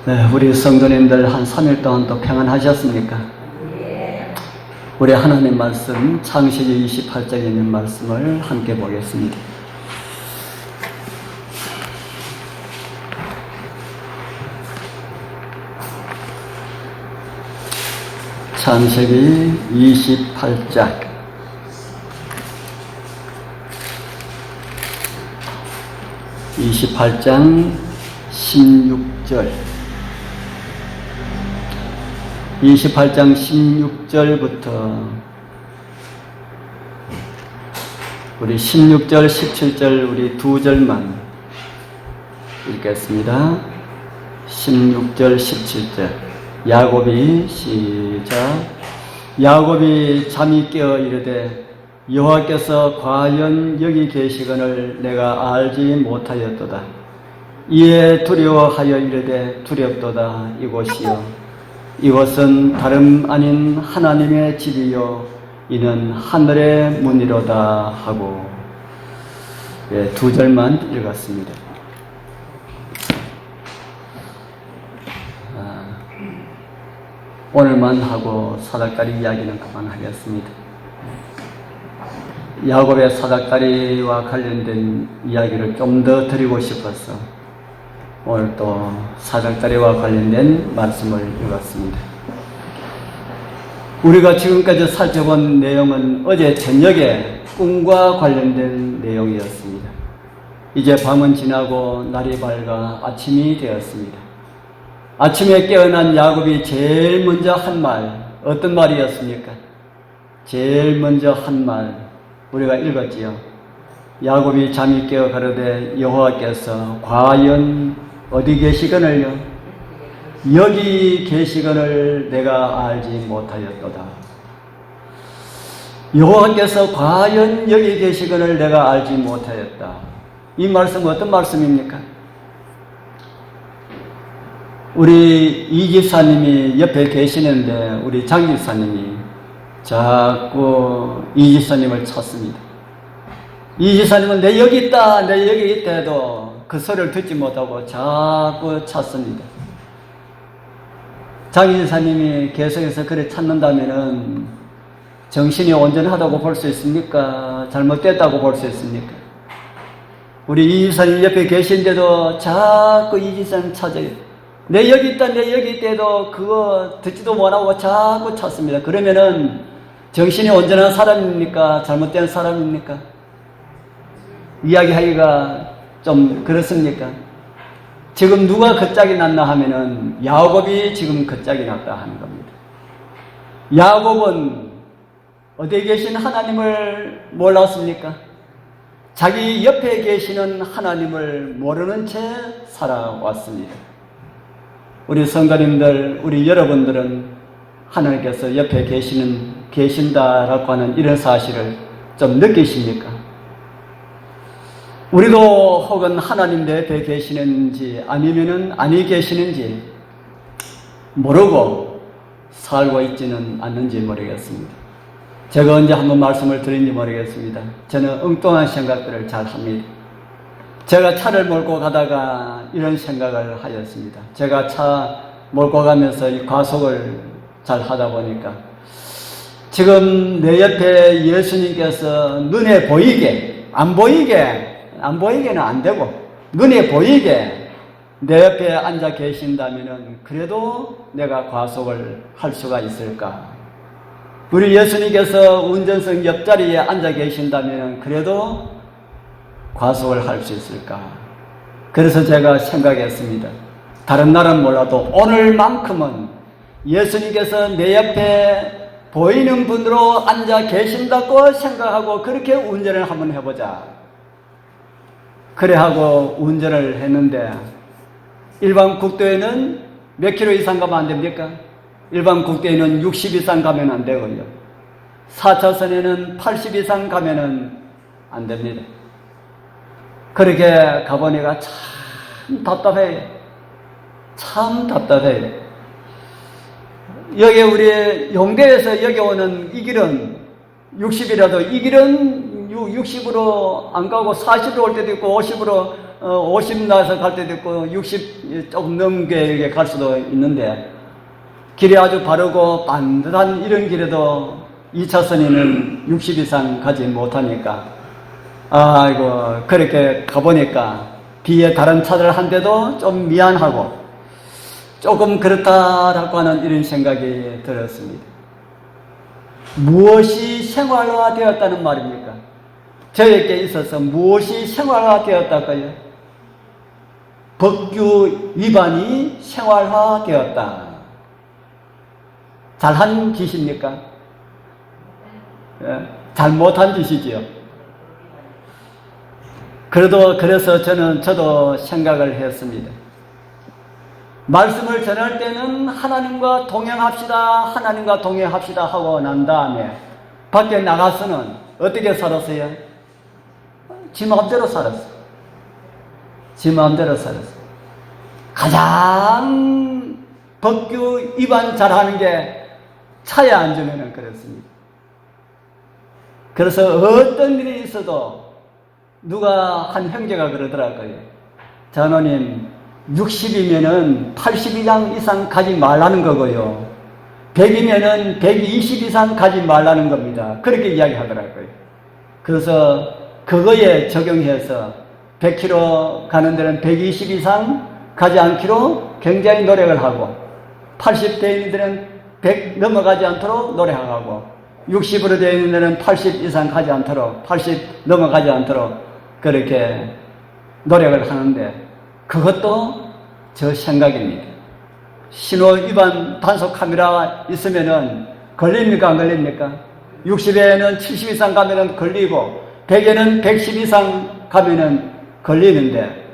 네, 우리 성도님들 한 3일 동안 또 평안하셨습니까? 우리 하나님 말씀 창세기 28장에 있는 말씀을 함께 보겠습니다. 창세기 28장 16절 28장 16절부터 우리 16절, 17절 우리 두 절만 읽겠습니다. 16절, 17절 야곱이 시작. 야곱이 잠이 깨어 이르되 여호와께서 과연 여기 계시거늘 내가 알지 못하였도다. 이에 두려워하여 이르되 두렵도다. 이곳이요 이것은 다름 아닌 하나님의 집이요 이는 하늘의 문이로다 하고, 두 절만 읽었습니다. 오늘만 하고 사닥다리 이야기는 그만하겠습니다. 야곱의 사닥다리와 관련된 이야기를 좀 더 드리고 싶어서 오늘 또 사닥다리와 관련된 말씀을 읽었습니다. 우리가 지금까지 살펴본 내용은 어제 저녁에 꿈과 관련된 내용이었습니다. 이제 밤은 지나고 날이 밝아 아침이 되었습니다. 아침에 깨어난 야곱이 제일 먼저 한 말, 어떤 말이었습니까? 제일 먼저 한 말, 우리가 읽었지요. 야곱이 잠이 깨어 가로되 여호와께서 과연 어디 계시거늘요? 여기 계시거늘 내가 알지 못하였도다. 여호와께서 과연 여기 계시거늘 내가 알지 못하였다. 이 말씀은 어떤 말씀입니까? 우리 이 집사님이 옆에 계시는데 우리 장 집사님이 자꾸 이 집사님을 찾습니다. 이 집사님은 내 여기 있다, 내 여기 있다 해도 그 소리를 듣지 못하고 자꾸 찾습니다. 장 집사님이 계속해서 그래 찾는다면은 정신이 온전하다고 볼 수 있습니까? 잘못됐다고 볼 수 있습니까? 우리 이 집사님 옆에 계신데도 자꾸 이 집사님 찾아요. 내 여기 있다, 내 여기 있다도 그거 듣지도 못하고 자꾸 찾습니다. 그러면은 정신이 온전한 사람입니까? 잘못된 사람입니까? 이야기하기가 좀 그렇습니까? 지금 누가 그 짝이 났나 하면은 야곱이 지금 그 짝이 났다 하는 겁니다. 야곱은 어디에 계신 하나님을 몰랐습니까? 자기 옆에 계시는 하나님을 모르는 채 살아왔습니다. 우리 성도님들, 우리 여러분들은 하나님께서 옆에 계신다라고 하는 이런 사실을 좀 느끼십니까? 우리도 혹은 하나님 내 옆에 계시는지 아니면은 아니 계시는지 모르고 살고 있지는 않는지 모르겠습니다. 제가 언제 한번 말씀을 드린지 모르겠습니다. 저는 엉뚱한 생각들을 잘 합니다. 제가 차를 몰고 가다가 이런 생각을 하였습니다. 제가 차 몰고 가면서 이 과속을 잘 하다 보니까 지금 내 옆에 예수님께서 눈에 보이게, 안 보이게는 안 되고 눈에 보이게 내 옆에 앉아 계신다면은 그래도 내가 과속을 할 수가 있을까? 우리 예수님께서 운전석 옆자리에 앉아 계신다면 그래도 과속을 할 수 있을까? 그래서 제가 생각했습니다. 다른 날은 몰라도 오늘만큼은 예수님께서 내 옆에 보이는 분으로 앉아 계신다고 생각하고 그렇게 운전을 한번 해보자. 그래 하고 운전을 했는데 일반 국도에는 몇 킬로 이상 가면 안 됩니까? 일반 국도에는 60 이상 가면 안 되고요. 4차선에는 80 이상 가면은 안 됩니다. 그렇게 가보니까 참 답답해요. 참 답답해요. 여기 우리 용대에서 여기 오는 이 길은 60이라도 이 길은 60으로 안 가고 40으로 올 때도 있고 50으로 50 나서 갈 때도 있고 60 조금 넘게 갈 수도 있는데 길이 아주 바르고 반듯한 이런 길에도 2차선에는 60 이상 가지 못하니까 아이고 그렇게 가보니까 뒤에 다른 차들 한데도 좀 미안하고 조금 그렇다라고 하는 이런 생각이 들었습니다. 무엇이 생활화되었다는 말입니까? 저에게 있어서 무엇이 생활화되었다고요? 법규 위반이 생활화되었다. 잘한 짓입니까? 예, 잘못한 짓이지요. 그래서 저도 생각을 했습니다. 말씀을 전할 때는 하나님과 동행합시다 하고 난 다음에 밖에 나가서는 어떻게 살았어요? 지 마음대로 살았어. 가장 법규 위반 잘하는 게 차에 앉으면 그렇습니다. 그래서 어떤 일이 있어도 누가 한 형제가 그러더라고요. 장로님 60이면은 80 이상 가지 말라는 거고요. 100이면은 120 이상 가지 말라는 겁니다. 그렇게 이야기하더라고요. 그래서 그거에 적용해서 100km 가는 데는 120 이상 가지 않기로 굉장히 노력을 하고 80대인들은 100 넘어가지 않도록 노력하고 60으로 되어 있는 데는 80 이상 가지 않도록 80 넘어가지 않도록 그렇게 노력을 하는데 그것도 저 생각입니다. 신호 위반 단속 카메라 있으면은 걸립니까? 안 걸립니까? 60에는 70 이상 가면은 걸리고 100에는 110 이상 가면은 걸리는데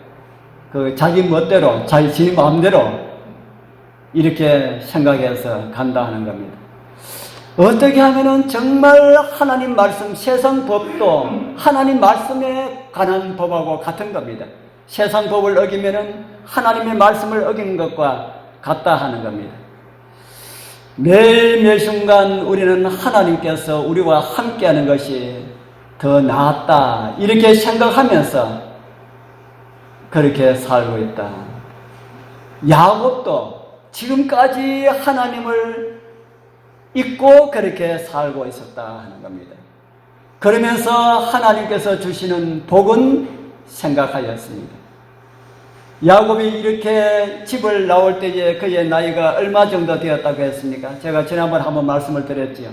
그 자기 멋대로 자기 마음대로 이렇게 생각해서 간다 하는 겁니다. 어떻게 하면은 정말 하나님 말씀, 세상 법도 하나님 말씀에 관한 법하고 같은 겁니다. 세상 법을 어기면은 하나님의 말씀을 어기는 것과 같다 하는 겁니다. 매 순간 우리는 하나님께서 우리와 함께하는 것이 더 낫다 이렇게 생각하면서 그렇게 살고 있다. 야곱도 지금까지 하나님을 잊고 그렇게 살고 있었다 하는 겁니다. 그러면서 하나님께서 주시는 복은 생각하였습니다. 야곱이 이렇게 집을 나올 때에 그의 나이가 얼마 정도 되었다고 했습니까? 제가 지난번에 한번 말씀을 드렸지요.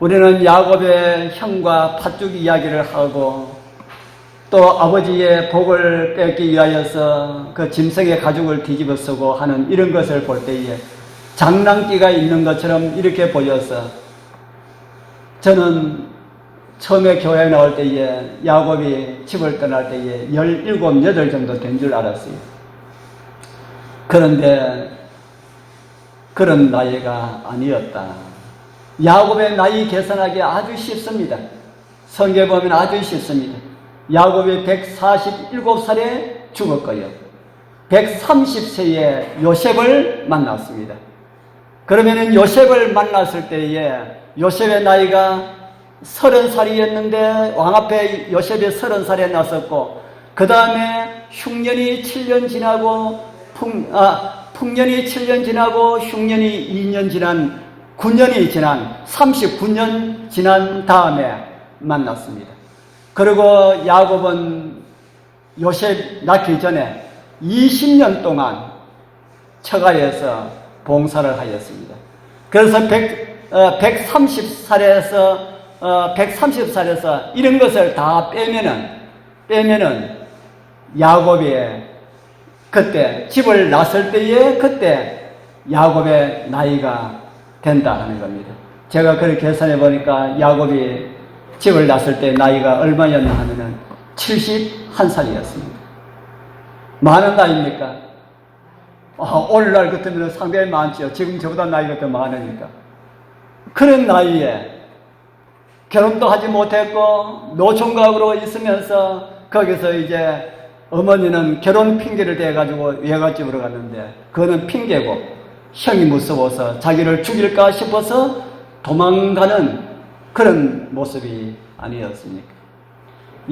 우리는 야곱의 형과 팥죽 이야기를 하고 또 아버지의 복을 뺏기 위하여서 그 짐승의 가죽을 뒤집어 쓰고 하는 이런 것을 볼 때에 장난기가 있는 것처럼 이렇게 보여서 저는 처음에 교회에 나올 때에 야곱이 집을 떠날 때에 17, 18 정도 된 줄 알았어요. 그런데 그런 나이가 아니었다. 야곱의 나이 계산하기 아주 쉽습니다. 성경에 보면 아주 쉽습니다. 야곱이 147살에 죽었고요. 130세에 요셉을 만났습니다. 그러면은 요셉을 만났을 때에 요셉의 나이가 30살이었는데 왕 앞에 요셉이 30살에 났었고 그 다음에 흉년이 7년 지나고 풍년이 7년 지나고 흉년이 2년 지난 9년이 지난 39년 지난 다음에 만났습니다. 그리고 야곱은 요셉 낳기 전에 20년 동안 처가에서 봉사를 하였습니다. 그래서 130살에서 이런 것을 다 빼면은 야곱이 그때 집을 낳았을 때에 그때 야곱의 나이가 된다 하는 겁니다. 제가 그렇게 계산해 보니까 야곱이 집을 낳았을 때 나이가 얼마였나 하면은 71살이었습니다. 많은 나이입니까? 오늘날 같으면 상당히 많죠. 지금 저보다 나이가 더 많으니까. 그런 나이에 결혼도 하지 못했고 노총각으로 있으면서 거기서 이제 어머니는 결혼 핑계를 대가지고 외갓집으로 갔는데 그거는 핑계고 형이 무서워서 자기를 죽일까 싶어서 도망가는 그런 모습이 아니었습니까?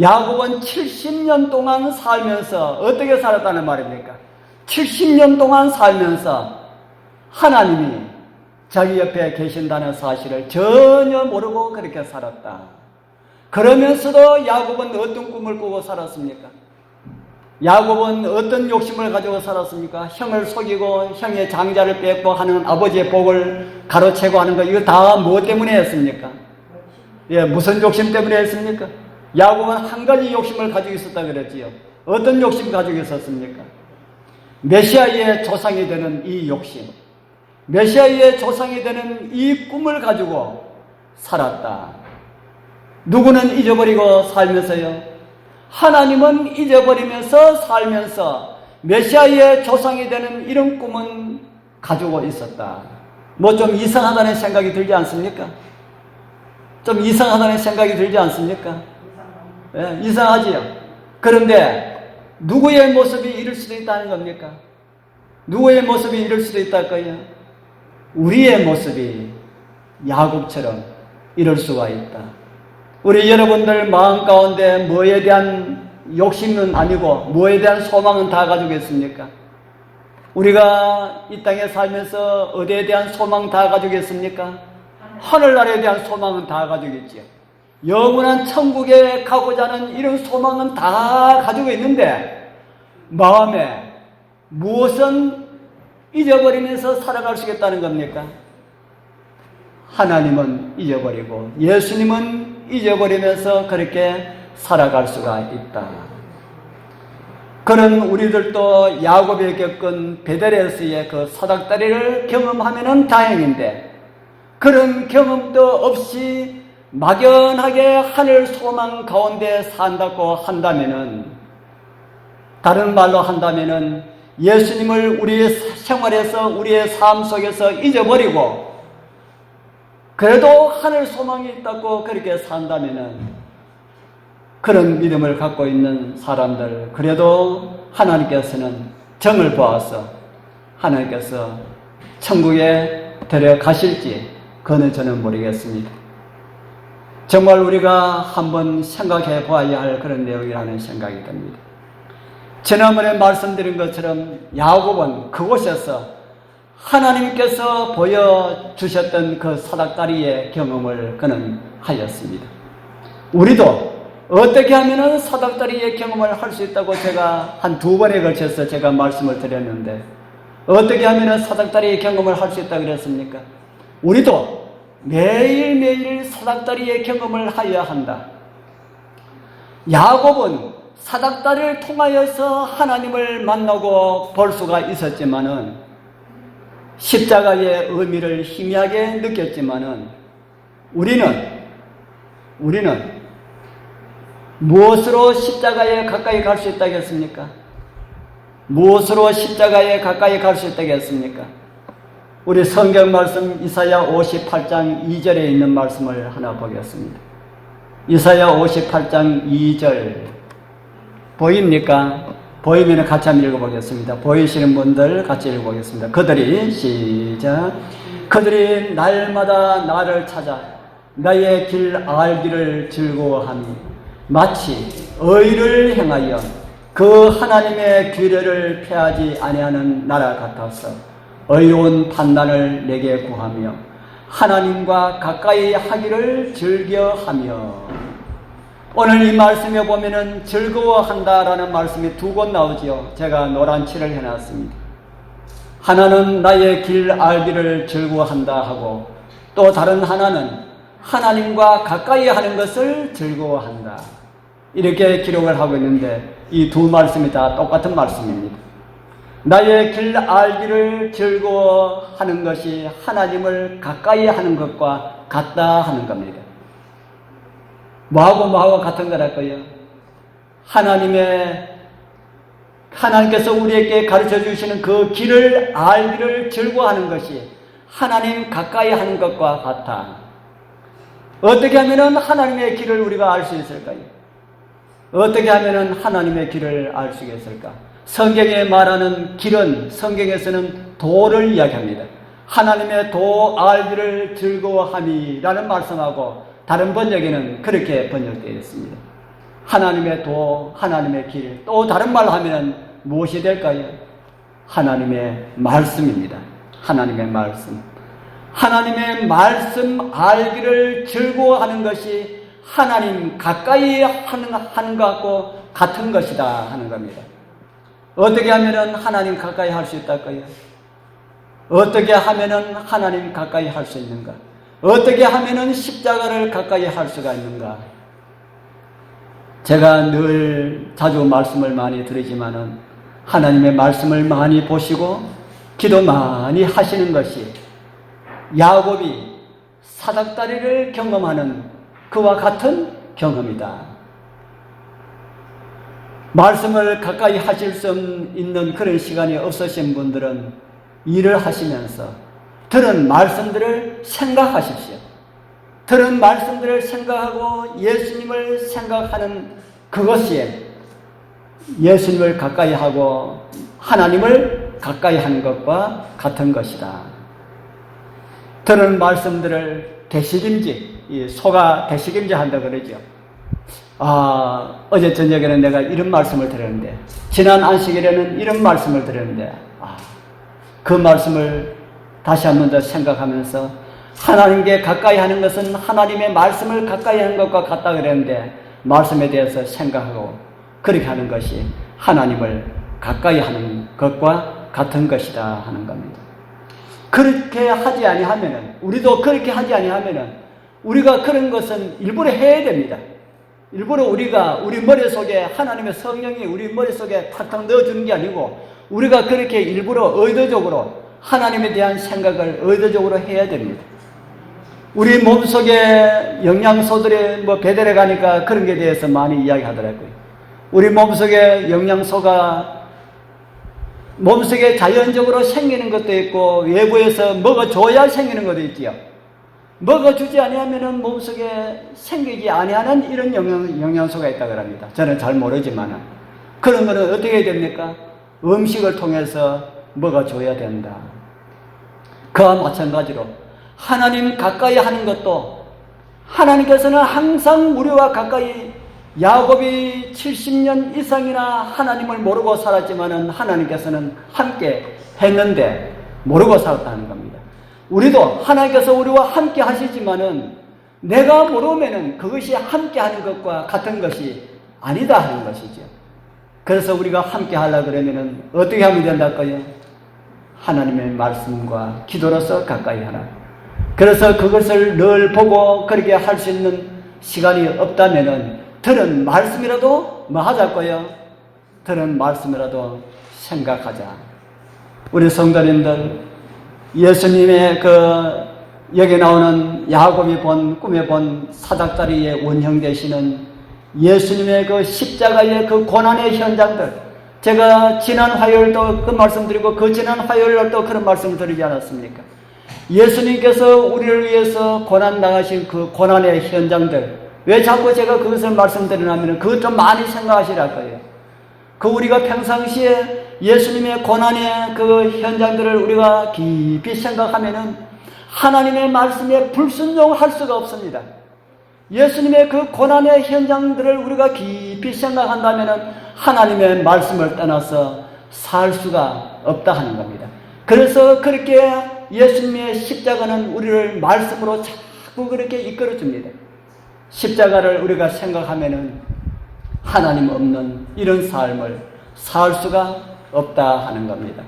야곱은 70년 동안 살면서 어떻게 살았다는 말입니까? 70년 동안 살면서 하나님이 자기 옆에 계신다는 사실을 전혀 모르고 그렇게 살았다. 그러면서도 야곱은 어떤 꿈을 꾸고 살았습니까? 야곱은 어떤 욕심을 가지고 살았습니까? 형을 속이고 형의 장자를 뺏고 하는 아버지의 복을 가로채고 하는 거, 이거 다 뭐 때문에 했습니까? 예, 무슨 욕심 때문에 했습니까? 야곱은 한 가지 욕심을 가지고 있었다 그랬지요. 어떤 욕심 가지고 있었습니까? 메시아의 조상이 되는 이 욕심, 메시아의 조상이 되는 이 꿈을 가지고 살았다. 누구는 잊어버리고 살면서요, 하나님은 잊어버리면서 살면서 메시아의 조상이 되는 이런 꿈은 가지고 있었다. 뭐 좀 이상하다는 생각이 들지 않습니까? 좀 이상하다는 생각이 들지 않습니까? 예, 이상하지요. 그런데 누구의 모습이 이럴 수도 있다는 겁니까? 누구의 모습이 이럴 수도 있다고요? 우리의 모습이 야곱처럼 이럴 수가 있다. 우리 여러분들 마음 가운데 뭐에 대한 욕심은 아니고 뭐에 대한 소망은 다 가지고 있습니까? 우리가 이 땅에 살면서 어디에 대한 소망 다 가지고 있습니까? 하늘나라에 대한 소망은 다 가지고 있죠. 영원한 천국에 가고자 하는 이런 소망은 다 가지고 있는데 마음에 무엇은 잊어버리면서 살아갈 수 있다는 겁니까? 하나님은 잊어버리고 예수님은 잊어버리면서 그렇게 살아갈 수가 있다. 그런 우리들도 야곱이 겪은 베델에서의 그 사닥다리를 경험하면 다행인데 그런 경험도 없이 막연하게 하늘 소망 가운데 산다고 한다면은, 다른 말로 한다면은 예수님을 우리의 생활에서 우리의 삶 속에서 잊어버리고 그래도 하늘 소망이 있다고 그렇게 산다면은 그런 믿음을 갖고 있는 사람들, 그래도 하나님께서는 정을 보아서 하나님께서 천국에 데려가실지 그거는 저는 모르겠습니다. 정말 우리가 한번 생각해 보아야 할 그런 내용이라는 생각이 듭니다. 지난번에 말씀드린 것처럼 야곱은 그곳에서 하나님께서 보여주셨던 그 사닥다리의 경험을 그는 하였습니다. 우리도 어떻게 하면 사닥다리의 경험을 할 수 있다고 제가 한 2번에 걸쳐서 제가 말씀을 드렸는데 어떻게 하면 사닥다리의 경험을 할 수 있다고 그랬습니까? 우리도 매일매일 사닥다리의 경험을 하여야 한다. 야곱은 사닥다리를 통하여서 하나님을 만나고 볼 수가 있었지만은 십자가의 의미를 희미하게 느꼈지만은 우리는 무엇으로 십자가에 가까이 갈 수 있다겠습니까? 무엇으로 십자가에 가까이 갈 수 있다겠습니까? 우리 성경 말씀 이사야 58장 2절에 있는 말씀을 하나 보겠습니다. 이사야 58장 2절 보입니까? 보이면 같이 한번 읽어보겠습니다. 보이시는 분들 같이 읽어보겠습니다. 그들이 시작. 그들이 날마다 나를 찾아 나의 길 알기를 즐거워하니 마치 의를 행하여 그 하나님의 규례를 폐하지 아니하는 나라 같아서 의로운 판단을 내게 구하며 하나님과 가까이 하기를 즐겨하며. 오늘 이 말씀에 보면은 즐거워한다라는 말씀이 2곳 나오지요. 제가 노란 칠을 해놨습니다. 하나는 나의 길 알기를 즐거워한다 하고 또 다른 하나는 하나님과 가까이 하는 것을 즐거워한다. 이렇게 기록을 하고 있는데 이 2 말씀이 다 똑같은 말씀입니다. 나의 길 알기를 즐거워하는 것이 하나님을 가까이 하는 것과 같다 하는 겁니다. 뭐하고 같은 거랄까요? 하나님께서 우리에게 가르쳐 주시는 그 길을 알기를 즐거워하는 것이 하나님 가까이 하는 것과 같아. 어떻게 하면 하나님의 길을 우리가 알 수 있을까요? 어떻게 하면 하나님의 길을 알 수 있을까? 성경에 말하는 길은 성경에서는 도를 이야기합니다. 하나님의 도 알기를 즐거워함이라는 말씀하고 다른 번역에는 그렇게 번역되어 있습니다. 하나님의 도, 하나님의 길, 또 다른 말로 하면 무엇이 될까요? 하나님의 말씀입니다. 하나님의 말씀. 하나님의 말씀 알기를 즐거워하는 것이 하나님 가까이 하는 것 같고 같은 것이다 하는 겁니다. 어떻게 하면 하나님 가까이 할 수 있을까요? 어떻게 하면 하나님 가까이 할 수 있는가? 어떻게 하면 십자가를 가까이 할 수가 있는가? 제가 늘 자주 말씀을 많이 드리지만은 하나님의 말씀을 많이 보시고 기도 많이 하시는 것이 야곱이 사닥다리를 경험하는 그와 같은 경험이다. 말씀을 가까이 하실 수 있는 그런 시간이 없으신 분들은 일을 하시면서 들은 말씀들을 생각하십시오. 들은 말씀들을 생각하고 예수님을 생각하는 그것이 예수님을 가까이 하고 하나님을 가까이 하는 것과 같은 것이다. 들은 말씀들을 되새김질, 소가 되새김질 한다 그러죠. 어제 저녁에는 내가 이런 말씀을 들었는데, 지난 안식일에는 이런 말씀을 들었는데, 그 말씀을 다시 한 번 더 생각하면서 하나님께 가까이 하는 것은 하나님의 말씀을 가까이 하는 것과 같다 그랬는데, 말씀에 대해서 생각하고 그렇게 하는 것이 하나님을 가까이 하는 것과 같은 것이다 하는 겁니다. 그렇게 하지 아니하면은, 우리도 그렇게 하지 아니하면은 우리가 그런 것은 일부러 해야 됩니다. 일부러 우리가 우리 머릿속에 하나님의 성령이 우리 머릿속에 탁탁 넣어주는 게 아니고 우리가 그렇게 일부러 의도적으로 하나님에 대한 생각을 의도적으로 해야 됩니다. 우리 몸속에 영양소들이 배달해 가니까 그런 게 대해서 많이 이야기하더라고요. 우리 몸속에 영양소가 몸속에 자연적으로 생기는 것도 있고 외부에서 먹어줘야 생기는 것도 있지요. 먹어주지 아니하면 몸속에 생기지 아니하는 이런 영양소가 있다고 합니다. 저는 잘 모르지만 그런 거는 어떻게 해야 됩니까? 음식을 통해서 먹어줘야 된다. 그와 마찬가지로 하나님 가까이 하는 것도 하나님께서는 항상 우리와 가까이 야곱이 70년 이상이나 하나님을 모르고 살았지만은 하나님께서는 함께 했는데 모르고 살았다는 겁니다. 우리도 하나님께서 우리와 함께 하시지만은 내가 모르면은 그것이 함께 하는 것과 같은 것이 아니다 하는 것이죠. 그래서 우리가 함께 하려고 그러면은 어떻게 하면 된다고요? 하나님의 말씀과 기도로서 가까이 하라. 그래서 그것을 늘 보고 그렇게 할 수 있는 시간이 없다면은 들은 말씀이라도 뭐 하자고요? 들은 말씀이라도 생각하자. 우리 성도님들, 예수님의 여기 나오는 야곱이 꿈에 본 사닥다리의 원형 되시는 예수님의 그 십자가의 그 고난의 현장들, 제가 지난 화요일도 그 말씀드리고 그 지난 화요일도 그런 말씀을 드리지 않았습니까? 예수님께서 우리를 위해서 고난 당하신 그 고난의 현장들, 왜 자꾸 제가 그것을 말씀드리냐면 그것 좀 많이 생각하시랄 거예요. 우리가 평상시에 예수님의 고난의 그 현장들을 우리가 깊이 생각하면은 하나님의 말씀에 불순종할 수가 없습니다. 예수님의 그 고난의 현장들을 우리가 깊이 생각한다면은 하나님의 말씀을 떠나서 살 수가 없다 하는 겁니다. 그래서 그렇게 예수님의 십자가는 우리를 말씀으로 자꾸 그렇게 이끌어 줍니다. 십자가를 우리가 생각하면은 하나님 없는 이런 삶을 살 수가 없다 하는 겁니다.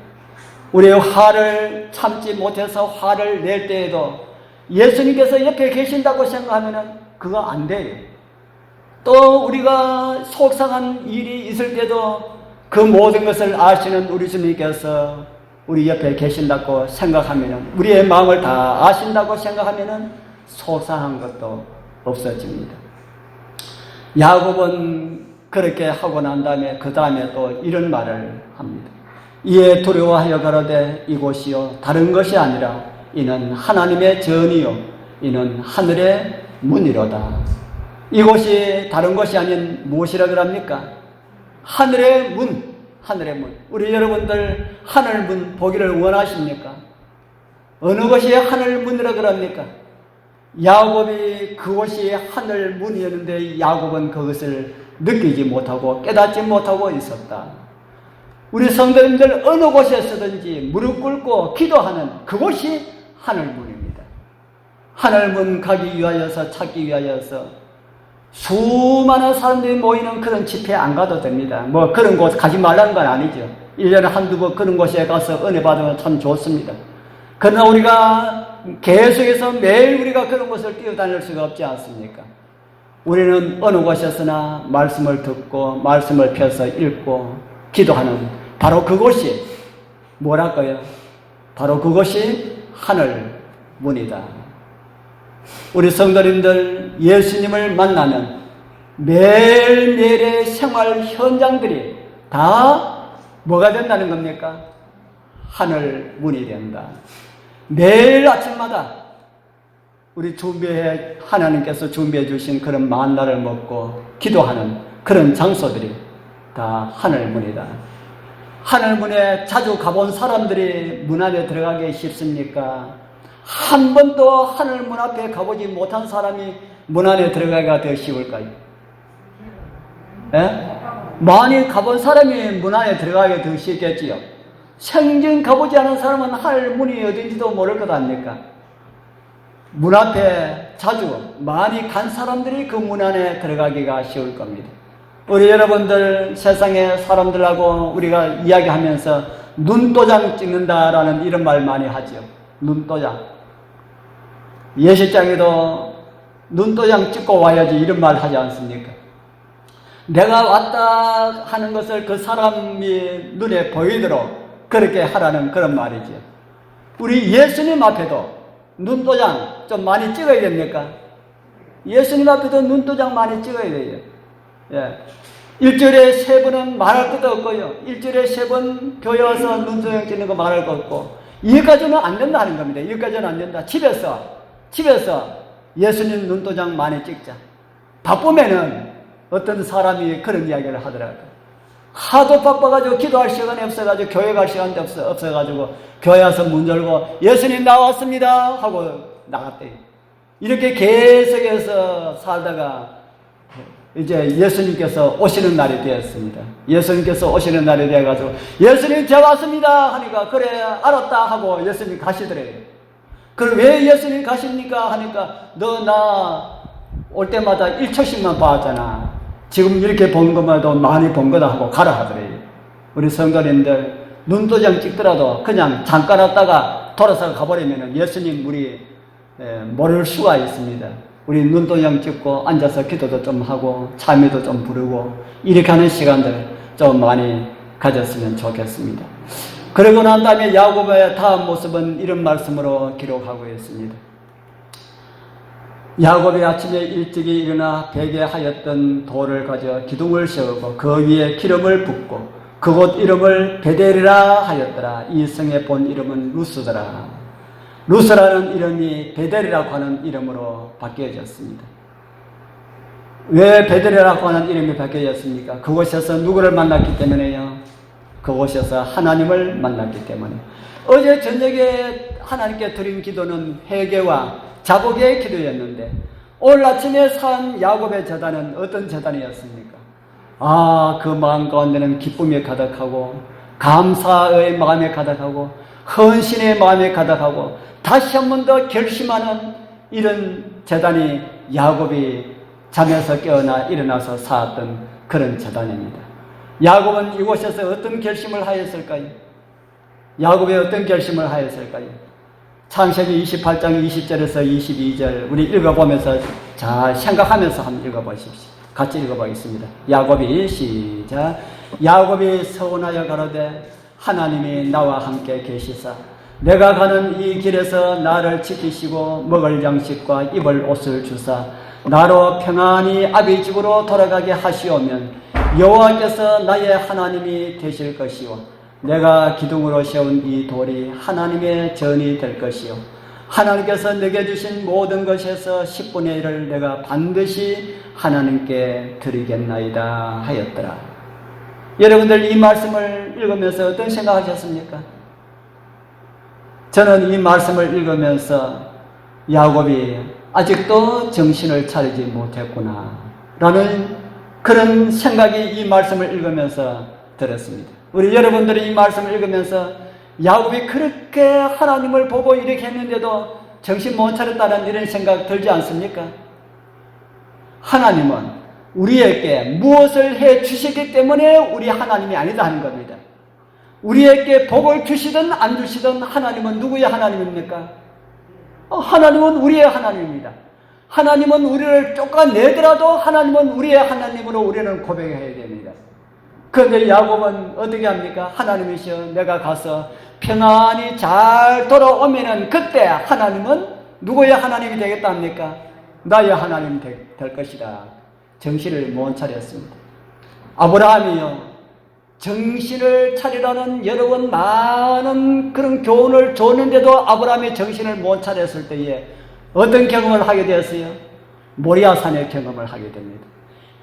우리의 화를 참지 못해서 화를 낼 때에도 예수님께서 옆에 계신다고 생각하면은 그거 안 돼요. 또 우리가 속상한 일이 있을 때도 그 모든 것을 아시는 우리 주님께서 우리 옆에 계신다고 생각하면은 우리의 마음을 다 아신다고 생각하면은 속상한 것도 없어집니다. 야곱은 그렇게 하고 난 다음에 그 다음에 또 이런 말을 합니다. 이에 두려워하여 가로되 이곳이요 다른 것이 아니라 이는 하나님의 전이요 이는 하늘의 문이로다. 이곳이 다른 것이 아닌 무엇이라 그럽니까? 하늘의 문, 하늘의 문. 우리 여러분들 하늘 문 보기를 원하십니까? 어느 것이 하늘 문이라 그럽니까? 야곱이 그곳이 하늘 문이었는데 야곱은 그것을 느끼지 못하고 깨닫지 못하고 있었다. 우리 성도님들 어느 곳에서든지 무릎 꿇고 기도하는 그곳이 하늘문입니다. 하늘문 가기 위하여서 찾기 위하여서 수많은 사람들이 모이는 그런 집회에 안 가도 됩니다. 뭐 그런 곳 가지 말라는 건 아니죠. 1년에 한두 번 그런 곳에 가서 은혜 받으면 참 좋습니다. 그러나 우리가 계속해서 매일 우리가 그런 곳을 뛰어다닐 수가 없지 않습니까? 우리는 어느 곳에서나 말씀을 듣고 말씀을 펴서 읽고 기도하는 바로 그곳이 뭐랄까요? 바로 그것이 하늘문이다. 우리 성도님들 예수님을 만나면 매일매일의 생활 현장들이 다 뭐가 된다는 겁니까? 하늘문이 된다. 매일 아침마다 우리 하나님께서 준비해 주신 그런 만나를 먹고 기도하는 그런 장소들이 다 하늘문이다. 하늘문에 자주 가본 사람들이 문 안에 들어가기 쉽습니까? 한 번도 하늘문 앞에 가보지 못한 사람이 문 안에 들어가기가 더 쉬울까요? 예? 많이 가본 사람이 문 안에 들어가기 더 쉽겠지요. 생전 가보지 않은 사람은 하늘문이 어딘지도 모를 것 아닙니까? 문 앞에 자주 많이 간 사람들이 그 문 안에 들어가기가 쉬울 겁니다. 우리 여러분들 세상의 사람들하고 우리가 이야기하면서 눈도장 찍는다라는 이런 말 많이 하죠. 눈도장. 예식장에도 눈도장 찍고 와야지 이런 말 하지 않습니까? 내가 왔다 하는 것을 그 사람이 눈에 보이도록 그렇게 하라는 그런 말이죠. 우리 예수님 앞에도 눈도장 좀 많이 찍어야 됩니까? 예수님 앞에도 눈도장 많이 찍어야 돼요. 예. 일주일에 3번은 말할 것도 없고요. 일주일에 3번 교회 와서 눈도장 찍는 거 말할 거 없고. 여기까지는 안 된다는 겁니다. 여기까지는 안 된다. 집에서 예수님 눈도장 많이 찍자. 바쁘면은 어떤 사람이 그런 이야기를 하더라고요. 하도 바빠가지고 기도할 시간이 없어가지고 교회 갈 시간도 없어가지고 교회 와서 문 열고 예수님 나왔습니다 하고 나갔대요. 이렇게 계속해서 살다가 이제 예수님께서 오시는 날이 되었습니다. 예수님께서 오시는 날이 되어가지고 예수님 제가 왔습니다 하니까 그래 알았다 하고 예수님 가시더래요. 그럼 왜 예수님 가십니까 하니까 너 나 올 때마다 1초씩만 봐왔잖아. 지금 이렇게 본 것만도 많이 본 거다 하고 가라 하더래요. 우리 성도님들 눈도장 찍더라도 그냥 잠깐 왔다가 돌아서 가버리면 예수님 우리 모를 수가 있습니다. 우리 눈도장 찍고 앉아서 기도도 좀 하고 참회도 좀 부르고 이렇게 하는 시간들 좀 많이 가졌으면 좋겠습니다. 그러고 난 다음에 야곱의 다음 모습은 이런 말씀으로 기록하고 있습니다. 야곱이 아침에 일찍이 일어나 베개 하였던 돌을 가져 기둥을 세우고 그 위에 기름을 붓고 그곳 이름을 베델이라 하였더라. 이 성의 본 이름은 루스더라. 루스라는 이름이 베델이라고 하는 이름으로 바뀌어졌습니다. 왜 베델이라고 하는 이름이 바뀌어졌습니까? 그곳에서 누구를 만났기 때문에요. 그곳에서 하나님을 만났기 때문에. 어제 저녁에 하나님께 드린 기도는 회개와 자복의 기도였는데 오늘 아침에 산 야곱의 제단은 어떤 제단이었습니까? 그 마음 가운데는 기쁨이 가득하고 감사의 마음이 가득하고 헌신의 마음이 가득하고 다시 한 번 더 결심하는 이런 제단이 야곱이 잠에서 깨어나 일어나서 쌓았던 그런 제단입니다. 야곱은 이곳에서 어떤 결심을 하였을까요? 야곱이 어떤 결심을 하였을까요? 창세기 28장 20절에서 22절 우리 읽어보면서 잘 생각하면서 한번 읽어보십시오. 같이 읽어보겠습니다. 야곱이 시작. 야곱이 서운하여 가로되 하나님이 나와 함께 계시사 내가 가는 이 길에서 나를 지키시고 먹을 양식과 입을 옷을 주사 나로 평안히 아비 집으로 돌아가게 하시오면 여호와께서 나의 하나님이 되실 것이요 내가 기둥으로 세운 이 돌이 하나님의 전이 될 것이요 하나님께서 내게 주신 모든 것에서 10분의 1을 내가 반드시 하나님께 드리겠나이다 하였더라. 여러분들 이 말씀을 읽으면서 어떤 생각하셨습니까? 저는 이 말씀을 읽으면서 야곱이 아직도 정신을 차리지 못했구나 라는 그런 생각이 이 말씀을 읽으면서 들었습니다. 우리 여러분들이 이 말씀을 읽으면서 야곱이 그렇게 하나님을 보고 이렇게 했는데도 정신 못 차렸다는 이런 생각 들지 않습니까? 하나님은 우리에게 무엇을 해 주시기 때문에 우리 하나님이 아니다 하는 겁니다. 우리에게 복을 주시든 안 주시든 하나님은 누구의 하나님입니까? 하나님은 우리의 하나님입니다. 하나님은 우리를 쫓아내더라도 하나님은 우리의 하나님으로 우리는 고백해야 됩니다. 그런데 야곱은 어떻게 합니까? 하나님이시여 내가 가서 평안히 잘 돌아오면은 그때 하나님은 누구의 하나님이 되겠다 합니까? 나의 하나님이 될 것이다. 정신을 못 차렸습니다. 아브라함이요, 정신을 차리라는 여러 번 많은 그런 교훈을 줬는데도 아브라함이 정신을 못 차렸을 때에 어떤 경험을 하게 되었어요? 모리아산의 경험을 하게 됩니다.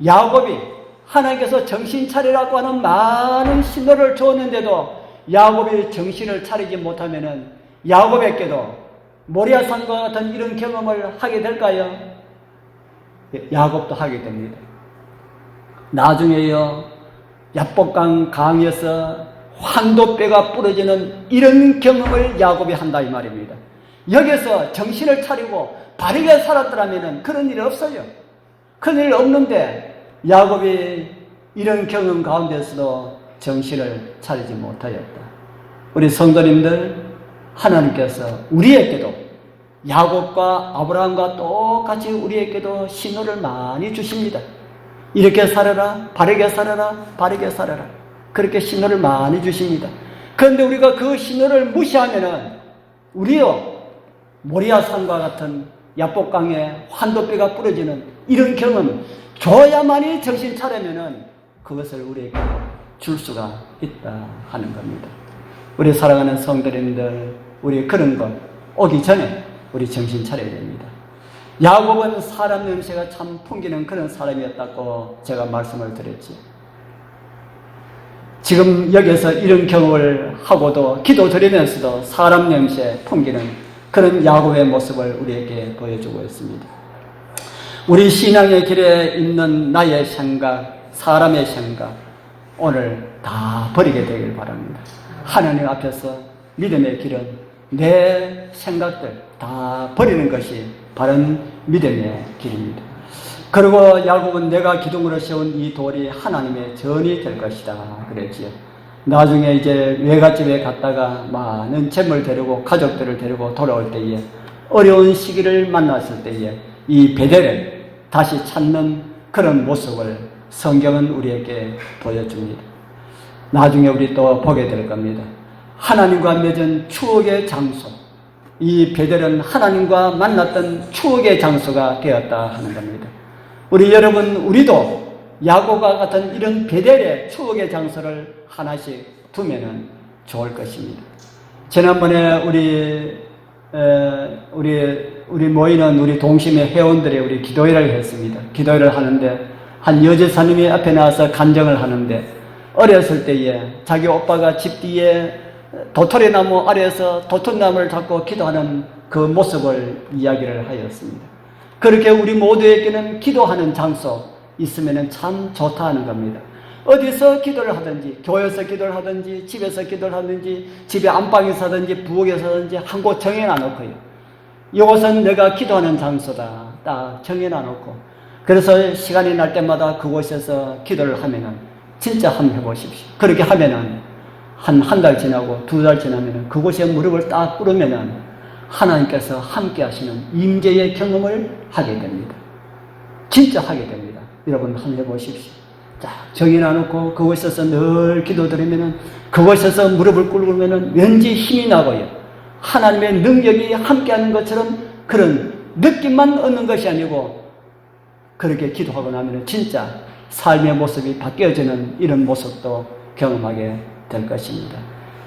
야곱이 하나님께서 정신 차리라고 하는 많은 신호를 줬는데도 야곱이 정신을 차리지 못하면은 야곱에게도 모리아산과 같은 이런 경험을 하게 될까요? 야곱도 하게 됩니다. 나중에요, 야복강 강에서 환도뼈가 부러지는 이런 경험을 야곱이 한다 이 말입니다. 여기서 정신을 차리고 바르게 살았더라면 그런 일이 없어요. 그런 일 없는데 야곱이 이런 경험 가운데서도 정신을 차리지 못하였다. 우리 성도님들, 하나님께서 우리에게도 야곱과 아브라함과 똑같이 우리에게도 신호를 많이 주십니다. 이렇게 살아라, 바르게 살아라, 바르게 살아라. 그렇게 신호를 많이 주십니다. 그런데 우리가 그 신호를 무시하면은 우리요, 모리아산과 같은 야복강에 환도뼈가 부러지는 이런 경험 줘야만이 정신 차리면은 그것을 우리에게 줄 수가 있다 하는 겁니다. 우리 사랑하는 성도님들, 우리 그런 것 오기 전에 우리 정신 차려야 됩니다. 야곱은 사람 냄새가 참 풍기는 그런 사람이었다고 제가 말씀을 드렸지. 지금 여기서 이런 경험을 하고도 기도 드리면서도 사람 냄새 풍기는 그런 야곱의 모습을 우리에게 보여주고 있습니다. 우리 신앙의 길에 있는 나의 생각, 사람의 생각 오늘 다 버리게 되길 바랍니다. 하나님 앞에서 믿음의 길은 내 생각들 다 버리는 것이 바른 믿음의 길입니다. 그리고 야곱은 내가 기둥으로 세운 이 돌이 하나님의 전이 될 것이다 그랬지요. 나중에 이제 외갓집에 갔다가 많은 재물 데리고 가족들을 데리고 돌아올 때에 어려운 시기를 만났을 때에 이 베델을 다시 찾는 그런 모습을 성경은 우리에게 보여줍니다. 나중에 우리 또 보게 될 겁니다. 하나님과 맺은 추억의 장소, 이 베델은 하나님과 만났던 추억의 장소가 되었다 하는 겁니다. 우리 여러분, 우리도 야곱과 같은 이런 베델의 추억의 장소를 하나씩 두면은 좋을 것입니다. 지난번에 우리 모이는 우리 동심의 회원들이 우리 기도회를 했습니다. 기도회를 하는데 한 여제사님이 앞에 나와서 간증을 하는데 어렸을 때에 자기 오빠가 집 뒤에 도토리나무 아래에서 도토리나무를 잡고 기도하는 그 모습을 이야기를 하였습니다. 그렇게 우리 모두에게는 기도하는 장소 있으면 참 좋다 하는 겁니다. 어디서 기도를 하든지, 교회에서 기도를 하든지, 집에서 기도를 하든지, 집에 안방에서 하든지, 부엌에서 하든지 한 곳 정해놔놓고요. 이곳은 내가 기도하는 장소다 딱 정해놔놓고, 그래서 시간이 날 때마다 그곳에서 기도를 하면은 진짜 한번 해보십시오. 그렇게 하면은 한 달 지나고 2달 지나면은 그곳에 무릎을 딱 꿇으면은 하나님께서 함께 하시는 임재의 경험을 하게 됩니다. 진짜 하게 됩니다. 여러분 한번 해보십시오. 딱 정해놔놓고 그곳에서 늘 기도드리면은, 그곳에서 무릎을 꿇으면은 왠지 힘이 나고요. 하나님의 능력이 함께하는 것처럼 그런 느낌만 얻는 것이 아니고, 그렇게 기도하고 나면은 진짜 삶의 모습이 바뀌어지는 이런 모습도 경험하게 될 것입니다.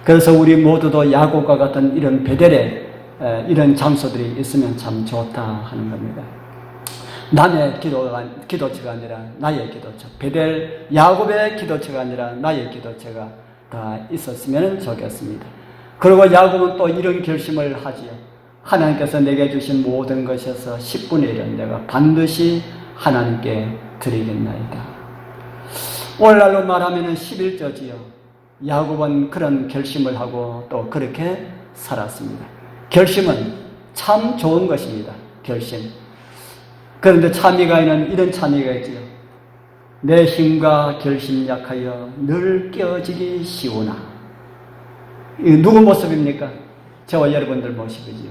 그래서 우리 모두도 야곱과 같은 이런 베델의 이런 장소들이 있으면 참 좋다 하는 겁니다. 남의 기도처가 아니라 나의 기도처, 베델 야곱의 기도처가 아니라 나의 기도처가 다 있었으면 좋겠습니다. 그리고 야곱은 또 이런 결심을 하지요. 하나님께서 내게 주신 모든 것에서 10분의 1은 내가 반드시 하나님께 드리겠나이다. 오늘날로 말하면 11조지요. 야곱은 그런 결심을 하고 또 그렇게 살았습니다. 결심은 참 좋은 것입니다. 결심. 그런데 참의가 있는 이런 참의가 있지요. 내 힘과 결심 약하여 늘 깨어지기 쉬우나. 이 누구 모습입니까? 저와 여러분들 모습이지요.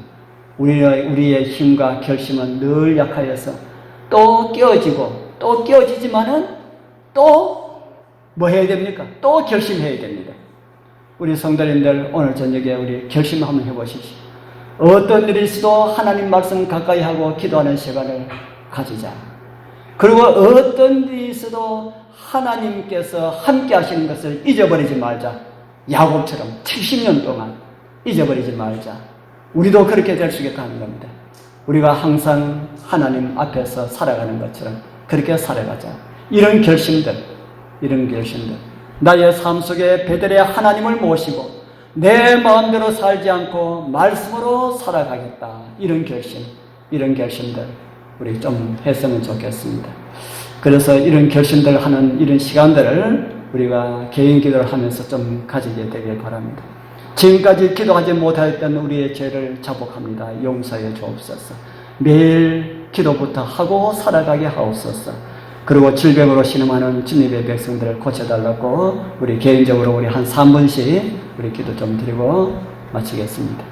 우리의 힘과 결심은 늘 약하여서 또 깨어지고 또 깨어지지만은 또 뭐 해야 됩니까? 또 결심해야 됩니다. 우리 성도님들 오늘 저녁에 우리 결심 한번 해보십시오. 어떤 일이 있어도 하나님 말씀 가까이 하고 기도하는 시간을 가지자. 그리고 어떤 일이 있어도 하나님께서 함께 하시는 것을 잊어버리지 말자. 야곱처럼 70년 동안 잊어버리지 말자. 우리도 그렇게 될 수 있겠다 하는 겁니다. 우리가 항상 하나님 앞에서 살아가는 것처럼 그렇게 살아가자. 이런 결심들, 나의 삶 속에 베델의 하나님을 모시고 내 마음대로 살지 않고 말씀으로 살아가겠다. 이런 결심들 우리 좀 했으면 좋겠습니다. 그래서 이런 결심들 하는 이런 시간들을 우리가 개인 기도를 하면서 좀 가지게 되길 바랍니다. 지금까지 기도하지 못하였던 우리의 죄를 자복합니다. 용서해 주옵소서. 매일 기도부터 하고 살아가게 하옵소서. 그리고 질병으로 신음하는 주님의 백성들을 고쳐달라고 우리 개인적으로 우리 한 3분씩 우리 기도 좀 드리고 마치겠습니다.